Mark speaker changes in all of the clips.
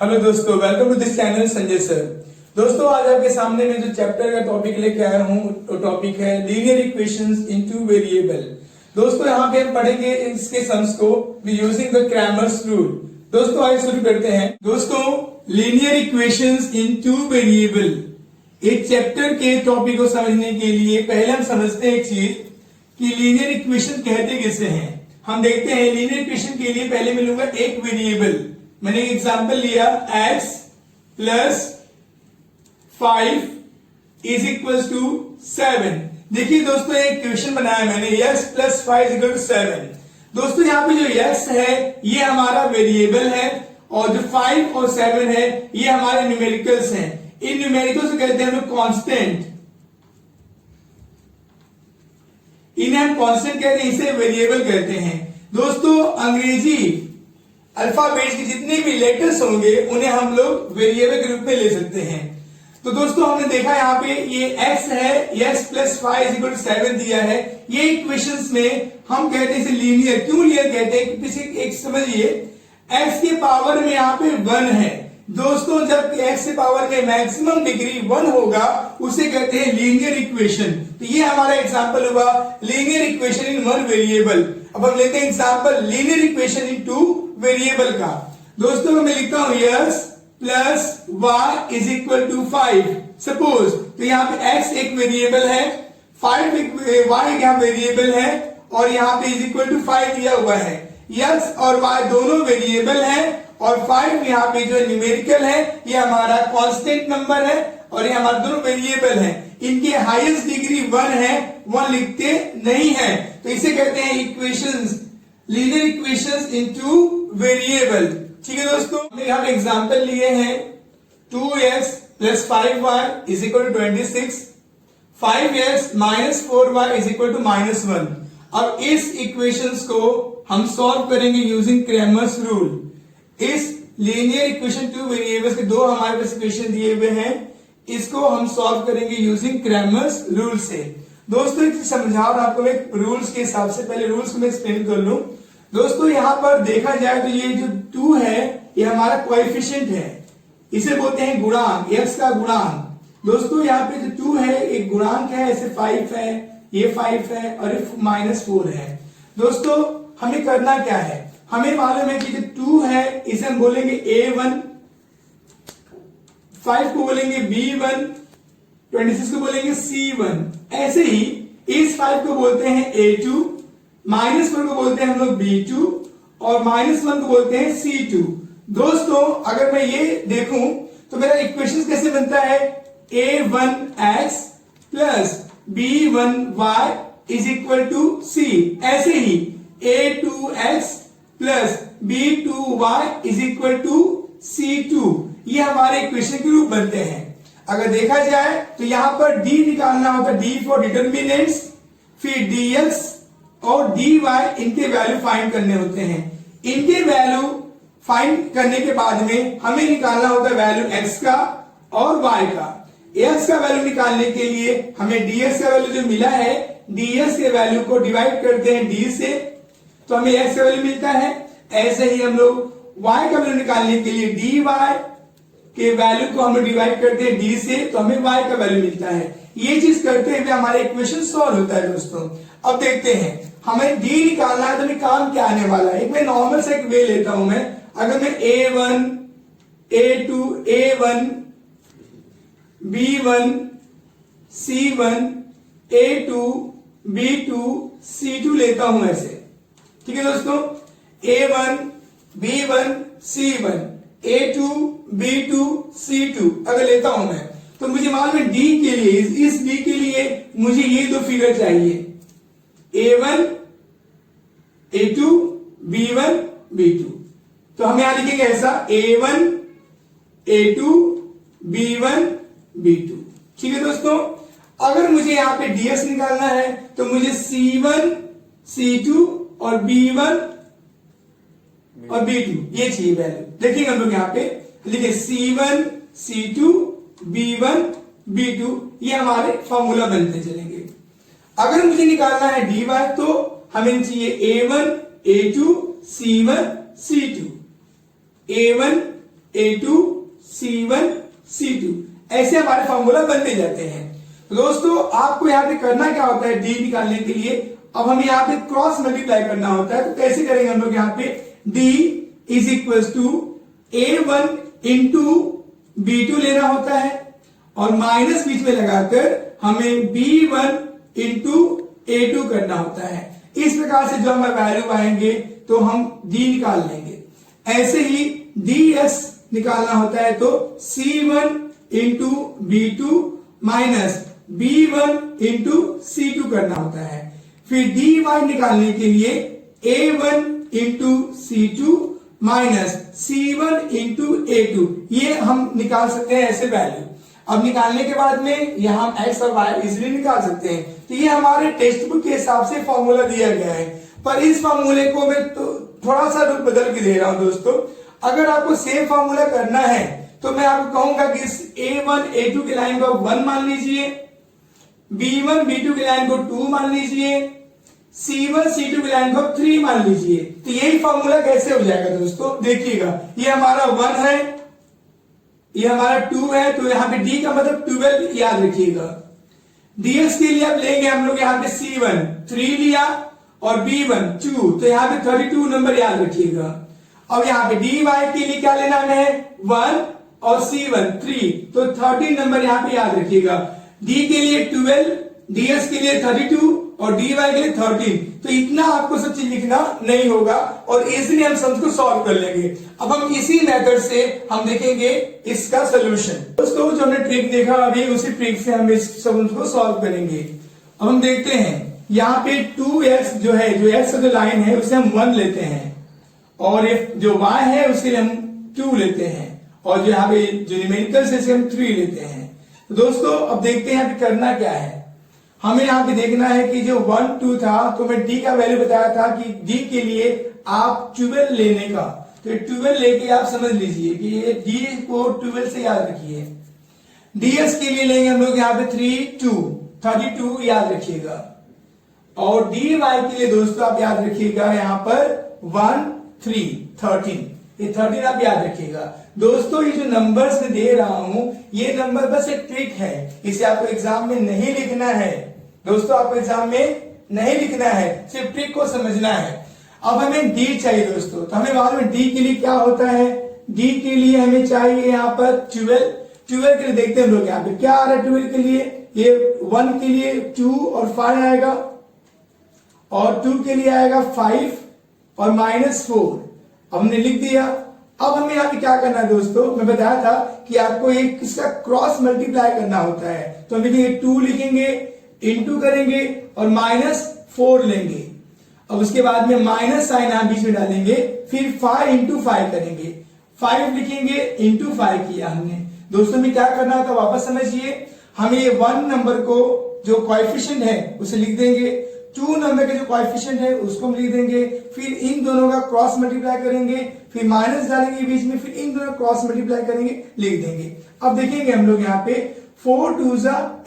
Speaker 1: Hello दोस्तों, welcome to this channel Sanjay sir. दोस्तों, आज आपके सामने में जो चैप्टर का टॉपिक लेके आया हूँ वो टॉपिक है लीनियर इक्वेशंस इन टू वेरिएबल। दोस्तों, यहाँ पे हम पढ़ेंगे इसके सम्स को यूजिंग द क्रैमर्स रूल। दोस्तों, आइए शुरू करते हैं। दोस्तों, लीनियर इक्वेशंस इन टू वेरिएबल एक चैप्टर के टॉपिक को समझने के लिए पहले हम समझते हैं एक चीज कि लीनियर इक्वेशन कहते किसे हैं। हम देखते हैं लीनियर इक्वेशन के लिए पहले मैं लूंगा एक वेरिएबल। मैंने एक एग्जांपल लिया x plus 5 is equal to 7। देखिए दोस्तों, एक इक्वेशन बनाया मैंने x plus 5 is equal to 7। दोस्तों, यहाँ पे जो x है ये हमारा वेरिएबल है और जो 5 और 7 है ये हमारे न्यूमेरिकल्स हैं। इन न्यूमेरिकल्स को कहते हैं हम लोग कांस्टेंट। इन्हें हम कांस्टेंट कहते हैं, इसे वेरिएबल कहते हैं। दोस्तों, अंग्रेजी अल्फाबेट के जितने भी लेटर्स होंगे उन्हें हम लोग वेरिएबल के रूप में ले सकते हैं। तो दोस्तों, हमने देखा यहाँ पे ये x है, x plus 5 is equal to 7 दिया है। ये इक्वेशंस में हम कहते हैं इसे लीनियर। क्यों लीनियर कहते हैं? किसी एक समझिए, x के पावर में यहाँ पे 1 है। दोस्तों, जब x के पावर में मैक्सिमम डिग्री 1 होगा उसे कहते हैं लीनियर इक्वेशन। तो ये हमारा एग्जांपल हुआ linear equation in one variable. अब हम लेते हैं example linear equation in two variable का। दोस्तों, मैं लिखता हूं x plus y is equal to 5। Suppose तो यहाँ पे x एक वेरिएबल है, 5 y यहाँ वेरिएबल है और यहाँ पे इज इक्वल टू 5 दिया हुआ है। x और y दोनों वेरिएबल है और 5 यहाँ पे जो न्यूमेरिकल है ये हमारा कांस्टेंट नंबर है और ये हमारे दोनों वेरिएबल है। इनकी हाईएस्ट डिग्री 1 है, 1 लिखते नहीं है, तो इसे कहते हैं equations, linear equations into variable. ठीक है दोस्तों, हमने यहाँ पे एग्जांपल लिए हैं 2x plus 5y is equal to 26, 5x minus 4y is equal to -1। अब इस इक्वेशंस को हम सॉल्व करेंगे यूजिंग क्रैमर्स रूल। इस लीनियर इक्वेशन टू वेरिएबल्स के दो हमारे पास इक्वेशन दिए हुए हैं, इसको हम सॉल्व करेंगे यूजिंग क्रैमर्स रूल से। दोस्तों, एक समझाओ आपको मैं रूल्स के हिसाब से, पहले रूल्स को मैं एक्सप्लेन कर लूं। दोस्तों, यहां पर देखा जाए तो ये जो 2 है ये हमारा कोएफिशिएंट है, इसे बोलते हैं गुणांक, x का गुणांक। दोस्तों, यहाँ पे जो 2 है एक गुणांक है, ऐसे 5 है, ये 5 है और ये -4 है। दोस्तों, हमें करना क्या है? हमें मालूम है कि जो 2 है इसे हम बोलेंगे a1, 5 को बोलेंगे b1, 26 को बोलेंगे c1। ऐसे ही इस 5 को बोलते हैं a2, -4 को बोलते हैं हम लोग b2 और -1 को बोलते हैं c2। दोस्तों, अगर मैं ये देखूं तो मेरा इक्वेशन कैसे बनता है? a1x plus b1y is equal to c। ऐसे ही a2x plus b2y is equal to c2। ये हमारे इक्वेशन के रूप बनते हैं। अगर देखा जाए तो यहां पर d निकालना होता है, d फॉर डिटर्मिनेंट्स, फिर dx और dy इनके वैल्यू फाइंड करने होते हैं। इनके वैल्यू फाइंड करने के बाद में हमें निकालना होता है वैल्यू x का और y का। x का वैल्यू निकालने के लिए हमें dx का वैल्यू जो मिला है, dx के वैल्यू को डिवाइड करते हैं d से, तो हमें x का वैल्यू मिलता है। ऐसे ही हम लोग y का वैल्यू निकालने के लिए dy के वैल्यू को हम डिवाइड करते हैं d से, तो हमें y का वैल्यू मिलता है। ये चीज करते हुए हमारा इक्वेशन सॉल्व होता है। दोस्तों, अब देखते हैं हमें d निकालना है तो हमें काम क्या आने वाला है। एक मैं नॉर्मल से एक वे लेता हूं मैं। अगर मैं a1 a2 a1 b1 c1 a2 b2 c2 लेता हूं ऐसे। ठीक है दोस्तों, a1 b1 c1 a2 b2 c2 अगर लेता हूं मैं, तो मुझे मालूम है d के लिए, इस d के लिए मुझे ये दो फिगर चाहिए, a1 a2 b1 b2। तो हम यहां लिखेंगे ऐसा a1 a2 b1 b2। ठीक है दोस्तों, अगर मुझे यहां पे ds निकालना है तो मुझे c1 c2 और b1 और b2 ये चाहिए वैल्यू। देखिए हम लोग यहां पे लिखे c1 c2 b1 b2, ये हमारे फॉर्मूला बनते चलेंगे। अगर मुझे निकालना है dy तो हमें चाहिए a1 a2 c1 c2, a1 A2 C1 C2, ऐसे हमारे फॉर्मूला बनते जाते हैं। तो दोस्तों आपको यहाँ पे करना क्या होता है, डी निकालने के लिए अब हमें यहाँ पे क्रॉस मल्टीप्लाई करना होता है। तो कैसे करेंगे हम लोग, यहाँ पे D is equal to A1 into B2 लेना होता है और माइनस बीच में लगाकर हमें B1 इंटू A2 करना होता है। इस प्रकार से जो हमारे वैल्यू आएंगे तो हम D निकाल लेंगे। ऐसे ही DS निकालना होता है तो C1 into B2 minus B1 into C2 करना होता है। फिर DY निकालने के लिए A1 into C2 minus C1 into A2, ये हम निकाल सकते हैं ऐसे वैल्यू। अब निकालने के बाद में यहां हम x और y इजिली निकाल सकते हैं। तो ये हमारे टेक्स्ट बुक के हिसाब से फॉर्मूला दिया गया है, पर इस फॉर्मूले को मैं तो थोड़ा सा रूप बदल के दे रहा हूं दोस्तों। अगर आपको सेम फॉर्मूला करना है तो मैं आपको कहूंगा कि इस A1 A2 की लाइन को 1 मान लीजिए, B1 B2 की लाइन को 2 मान लीजिए, C1 C2 की लाइन को 3 मान लीजिए। तो यही फॉर्मूला कैसे हो जाएगा दोस्तों, देखिएगा ये हमारा 1 है, ये हमारा 2 है, तो यहाँ पे D का मतलब 12 याद रखिएगा। dx के लिए आप लेंगे हम लोग यहाँ पे C1 3 लिया और B1 2, तो यहाँ पे 32 नंबर याद रखिएगा। अब यहाँ पे dy के लिए क्या लेना है 1 और C1 3, तो 13 नंबर यहाँ पे याद रखिएगा। d के लिए 12, ds के लिए 32 और dy के लिए 13, तो इतना आपको सब चीज लिखना नहीं होगा और इजीली हम सब को सॉल्व कर लेंगे। अब हम इसी मेथड से हम देखेंगे इसका सोल्यूशन। दोस्तों जो हमने ट्रिक देखा अभी, उसी ट्रिक से हम इस सब को सॉल्व करेंगे। अब हम देखते हैं यहाँ पे 2x जो है, जो x जो लाइन है उसे हम 1 लेते हैं और जो y है उसके लिए हम 2 लेते हैं और जो यहाँ पे जो न्यूमेरिकल्स है इसे हम 3 लेते हैं। तो दोस्तों अब देखते हैं करना क्या है। हमें यहाँ पे देखना है कि जो 1 2 था तो मैं d का वैल्यू बताया था कि d के लिए आप 12 लेने का, तो 12 लेके आप समझ लीजिए कि ये d को 12 से याद रखिए। ds के लिए लेंगे हम लोग यहाँ पे 3 2 32 याद रखिएगा और dy के लिए दोस्तों आप याद रखिएगा यहाँ पर 1 3 13, ये 13 आप याद रखिएगा। दोस्तों ये जो नंबर्स में दे रहा हूं ये नंबर बस एक ट्रिक है, इसे आपको एग्जाम में नहीं लिखना है दोस्तों, आपको एग्जाम में नहीं लिखना है, सिर्फ ट्रिक को समझना है। अब हमें डी चाहिए दोस्तों, तो हमें मालूम है डी के लिए क्या होता है। डी के लिए हमें चाहिए यहाँ पर 12 के लिए देखते हैं हम लोग यहाँ पे क्या आ रहा है। 12 के लिए ये 1 के लिए 2 और 5 आएगा और 2 के लिए आएगा 5 और -4, हमने लिख दिया। अब हमें यहाँ पे क्या करना है दोस्तों, मैं बताया था कि आपको एक किसका क्रॉस मल्टीप्लाई करना होता है। तो हम लिखेंगे 2 लिखेंगे, इंटू करेंगे और -4 लेंगे। अब उसके बाद में माइनस साइन आप बीच में डालेंगे, फिर 5 इंटू 5 करेंगे, 5 लिखेंगे, इंटू 5 किया हमने। दोस्तों में क्या करना होता है वापस समझिए, हमें ये 1 नंबर को जो कोएफिशिएंट है उसे लिख देंगे, 2 नंबर के जो कोएफिशिएंट है उसको हम लिख देंगे, फिर इन दोनों का क्रॉस मल्टीप्लाई करेंगे, फिर माइनस डालेंगे बीच में, फिर इन दोनों क्रॉस मल्टीप्लाई करेंगे, लिख देंगे। अब देखेंगे हम लोग यहाँ पे 4 2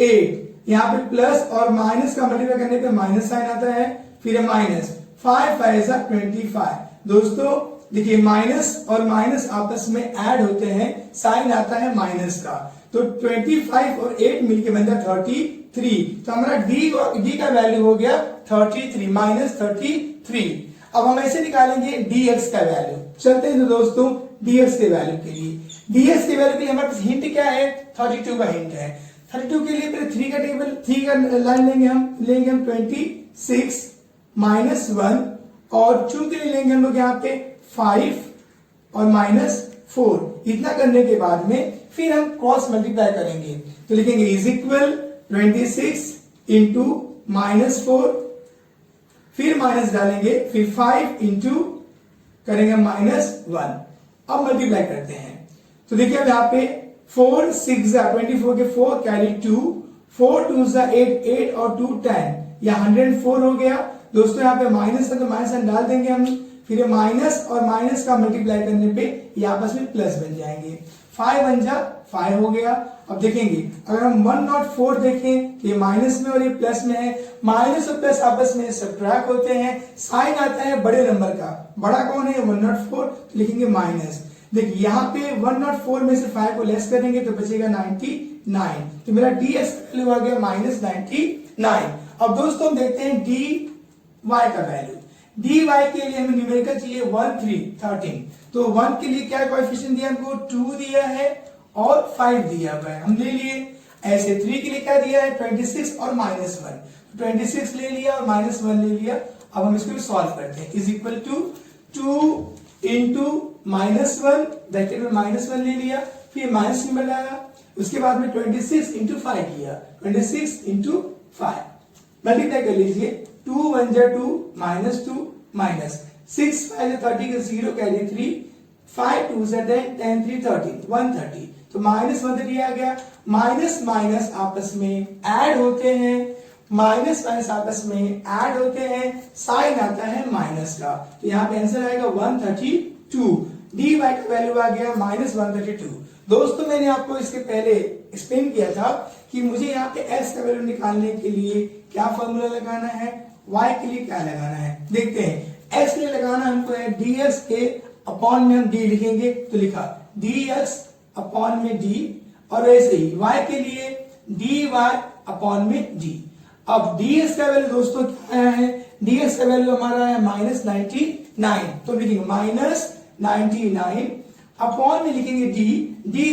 Speaker 1: 8, यहाँ पे प्लस और माइनस का मल्टीप्लाई करने पे माइनस साइन आता है, फिर माइनस 5 5 25। दोस्तों देखिए माइनस और माइनस आपस में ऐड होते हैं, साइन आता है माइनस का, तो 25 और 8 मिलके बनता है 33। तो हमारा डी का वैल्यू हो गया 33 -33। अब हम ऐसे निकालेंगे dx का वैल्यू। चलते हैं दोस्तों dx के वैल्यू के लिए। dx के वैल्यू के लिए हमारे पास हिंट क्या है, 32 का हिंट है। 32 के लिए पहले 3 का टेबल, 3 का लाइन लेंगे हम 26 -1 और 2 के लिए लेंगे हम लोग यहाँ पे 5 और -4। इतना करने के बाद में फिर हम क्रॉस मल्टीप्लाई करेंगे, तो लिखेंगे इज इक्वल 26 इंटू -4, फिर माइनस डालेंगे, फिर 5 इंटू करेंगे -1। अब मल्टीप्लाई करते हैं, तो देखिए अब यहाँ पे 4 6 24 के 4 कैरी 2, 4 2 8 8 और 2 10, या 104 हो गया। दोस्तों यहाँ पे माइनस है तो माइनस डाल देंगे हम, फिर माइनस और माइनस का मल्टीप्लाई करने पे ये आपस में प्लस बन जाएंगे, 5 बन जा 5 हो गया। अब देखेंगे अगर हम 104 देखें तो ये माइनस में और ये प्लस में है, माइनस और प्लस आपस में सब्ट्रैक्ट होते हैं, साइन आता है बड़े नंबर का, बड़ा कौन है 104, तो लिखेंगे माइनस। देखिए यहाँ पे 104 में से 5 को लेस करेंगे तो बचेगा 99, तो मेरा ds का वैल्यू आ गया -99। अब दोस्तों हम देखते हैं dy का वैल्यू। dy के लिए हमें न्यूमेरिकल चाहिए 1 3 13, तो 1 के लिए क्या कोएफिशिएंट दिया हमको, 2 दिया है और 5 दिया हुआ है, हम ले लिए। ऐसे 3 के लिए क्या दिया है, 26 और -1, 26 ले लिया और -1 ले लिया। अब हम इसको सॉल्व करते हैं, is equal to 2 into -1, bracket में -1 ले लिया, फिर माइनस सिंबल आया, उसके बाद में 26 इंटू 5 किया, 26 इंटू 5 मल्टीप्लाई कर लीजिए, 2 1 जा 2 -2 माइनस 6 5 जा 30 का 0 कैरी 3, 5 2 जा 10 10 3 30 130, तो -130 आ गया। माइनस माइनस आपस में ऐड होते हैं, माइनस माइनस आपस में ऐड होते हैं, साइन आता है माइनस का, तो यहाँ पे आंसर आएगा 132। dy का वैल्यू आ गया -132। दोस्तों मैंने आपको इसके पहले एक्सप्लेन किया था कि मुझे यहाँ पे s का वैल्यू निकालने के लिए क्या फॉर्मूला लगाना है, y के लिए क्या लगाना है, देखते हैं। s के लिए लगाना हमको है dx के अपॉन में हम d लिखेंगे, तो लिखा dx अपॉन में d, और वैसे ही y के लिए dy अपॉन में d। अब ds का वैल्यू दोस्तों क्या है, ds का वैल्यू हमारा है -99, तो लिखेंगे -99 अपॉन में लिखेंगे d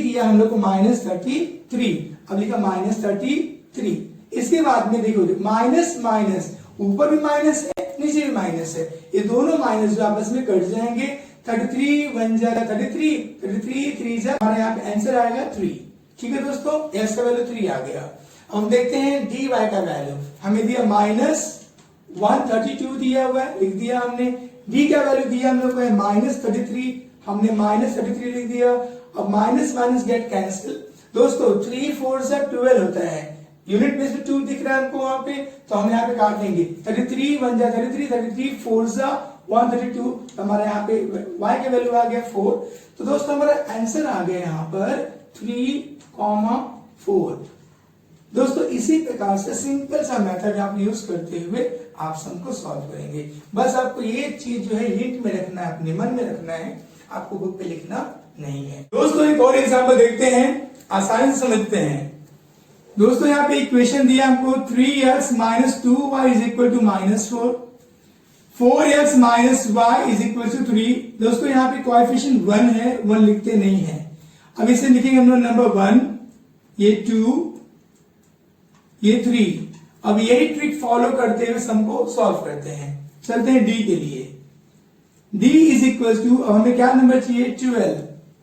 Speaker 1: दिया हम लोग को -33, अब लिखा -33। इसके बाद में देखो माइनस माइनस, ऊपर भी माइनस है नीचे भी माइनस है, ये दोनों माइनस जो आपस में कट जाएंगे, 33 1 जा 33, 33 3 जा, हमारे यहाँ पे आंसर आएगा 3। ठीक है दोस्तों, s का वैल्यू 3 आ गया। हम देखते हैं dy का वैल्यू, हमें दिया -132 दिया हुआ है, लिख दिया हमने। d का वैल्यू दिया हम लोग को है -33, हमने -33 लिख दिया। अब माइनस माइनस गेट कैंसिल, दोस्तों 3 4 से 12 होता है, यूनिट में से 2 दिख रहा है हमको वहां पे, तो हम यहाँ पे काट देंगे, 33 1 जा 33, 33 4 जा 132, हमारे यहाँ पे y का वैल्यू आ गया 4। तो दोस्तों हमारा आंसर आ गया यहाँ पर 3,4। दोस्तों इसी प्रकार से सिंपल सा मेथड आप यूज करते हुए आप सम को सॉल्व करेंगे। बस आपको ये चीज जो है हिंट में रखना है, अपने मन में रखना है, आपको बुक पे लिखना नहीं है। दोस्तों एक और एग्जांपल देखते हैं, आसानी से समझते हैं। दोस्तों यहाँ पे इक्वेशन दिया हमको 3x - 2y = -4, 4x - y = 3। दोस्तों यहाँ पे कोएफिशिएंट 1 है, 1 लिखते नहीं है। अब इसे लिखेंगे हम लोग नंबर 1, ये 2, ये 3। अब यही ट्रिक फॉलो करते हुए सम को सॉल्व करते हैं। चलते हैं d के लिए, d = अब हमें क्या नंबर चाहिए, 12,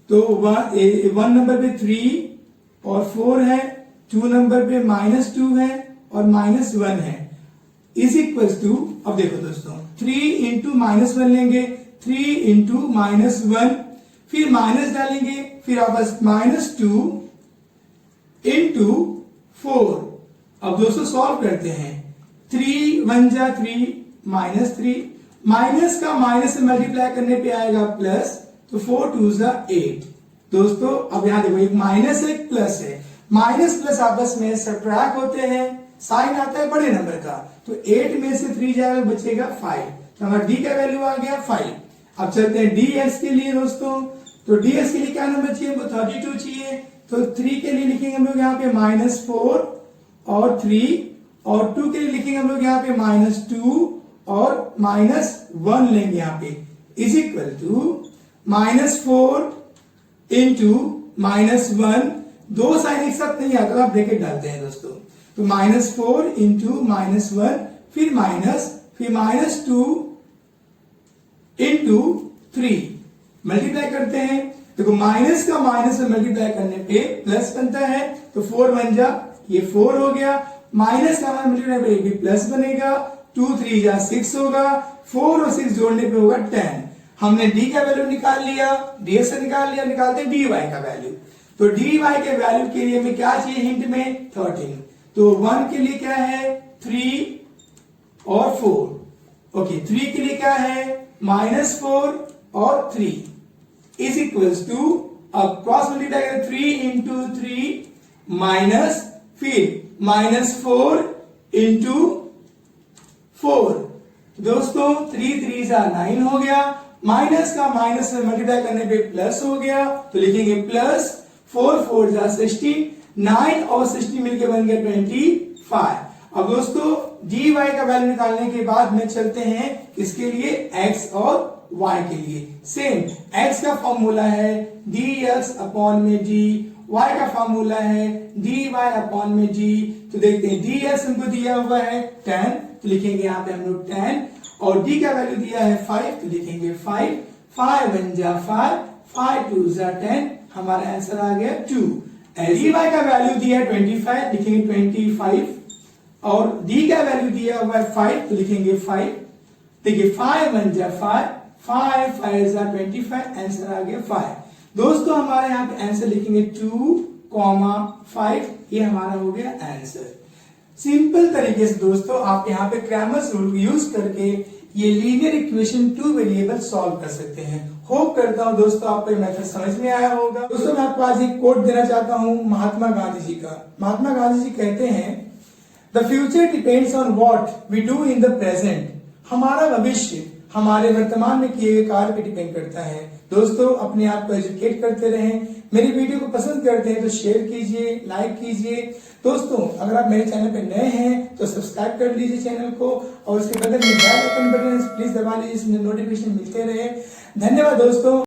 Speaker 1: तो 1 नंबर पे 3 और 4 है, 2 नंबर पे -2 है और -1 है, = अब देखो दोस्तों 3 इंटू -1 लेंगे, 3 इंटू -1, फिर माइनस डालेंगे, फिर वापस -2 इंटू 4। अब दोस्तों सॉल्व करते हैं, 3 1 जा 3 -3, माइनस का माइनस से मल्टीप्लाई करने पे आएगा प्लस, तो 4 2 जा 8। दोस्तों अब यहां देखो एक माइनस है एक प्लस है, माइनस प्लस आपस में सब्ट्रैक्ट होते हैं, साइन आता है बड़े नंबर का, तो 8 में से 3 जाएगा बचेगा 5, तो हमारा d का वैल्यू आ गया 5। अब चलते हैं ds के लिए दोस्तों, तो ds के लिए क्या नंबर चाहिए, वो 32 चाहिए, तो 3 के लिए लिखेंगे हम लोग यहाँ पे -4 और 3, और 2 के लिए लिखेंगे हम लोग यहाँ पे -2 और -1 लेंगे यहाँ पे, = -4 इंटू -1, दो साइन एक साथ नहीं आता, आप ब्रैकेट डालते हैं दोस्तों, तो -4 इंटू -1, फिर माइनस, फिर -2 इंटू 3, मल्टीप्लाई करते हैं। देखो माइनस का माइनस में मल्टीप्लाई करने पे प्लस बनता है, तो 4 1 जा ये 4 हो गया, माइनस का मल्टीप्लाई पे भी प्लस बनेगा, 2 3 जा 6 होगा, 4 और 6 जोड़ने पे होगा 10। हमने d का वैल्यू निकाल लिया, ds से निकाल लिया, निकालते हैं dy का वैल्यू। तो dy के वैल्यू के लिए हमें क्या चाहिए हिंट में, 13, तो 1 के लिए क्या है 3 और 4, ओके 3 के लिए क्या है -4 और 3, = अब क्रॉस मल्टीप्लाई करें, 3 इंटू 3 माइनस, फिर -4 इंटू 4, दोस्तों 3 3 जा 9 हो गया, माइनस का माइनस में मल्टीप्लाई करने पे प्लस हो गया, तो लिखेंगे प्लस 4 4 जा 16, 9 और 60 मिलके बन गया 25। अब दोस्तों dy का वैल्यू निकालने के बाद में चलते हैं किसके लिए, x और y के लिए। सेम x का फॉर्मूला है dx अपॉन में d, y का फॉर्मूला है dy अपॉन में d। तो देखते हैं dx हमको दिया हुआ है 10, तो लिखेंगे यहाँ पे हम लोग 10, और d का वैल्यू दिया है 5, तो लिखेंगे 5, 5 1 जा 5, 5 2 जा 10, हमारा आंसर आ गया 2। dy का वैल्यू दिया है 25, लिखेंगे 25, और d का वैल्यू दिया हुआ है 5, तो लिखेंगे 5। देखिए 5 1 जा 5, 5 5 जा 25, आंसर आ गया 5। दोस्तों हमारे यहाँ पे आंसर लिखेंगे 2,5, ये हमारा हो गया आंसर। सिंपल तरीके से दोस्तों आप यहाँ पे क्रैमर्स रूल यूज करके ये लीनियर इक्वेशन 2 वेरिएबल सॉल्व कर सकते हैं। होप करता हूँ दोस्तों आपको ये मेथड समझ में आया होगा। दोस्तों मैं आपको आज एक कोट देना चाहता हूँ महात्मा गांधी जी का। महात्मा गांधी जी कहते हैं, the future depends on what we do in the present. हमारा भविष्य हमारे वर्तमान में किए गए कार्य पे डिपेंड करता है। दोस्तों अपने आप को एजुकेट करते रहें। मेरी वीडियो को पसंद करते हैं तो शेयर कीजिए, लाइक कीजिए। दोस्तों अगर आप मेरे चैनल पे नए हैं तो सब्सक्राइब कर लीजिए चैनल को, और उसके बगल में बेल आइकन बटन प्लीज दबा लीजिए, इसमें नोटिफिकेशन मिलते रहे। धन्यवाद दोस्तों।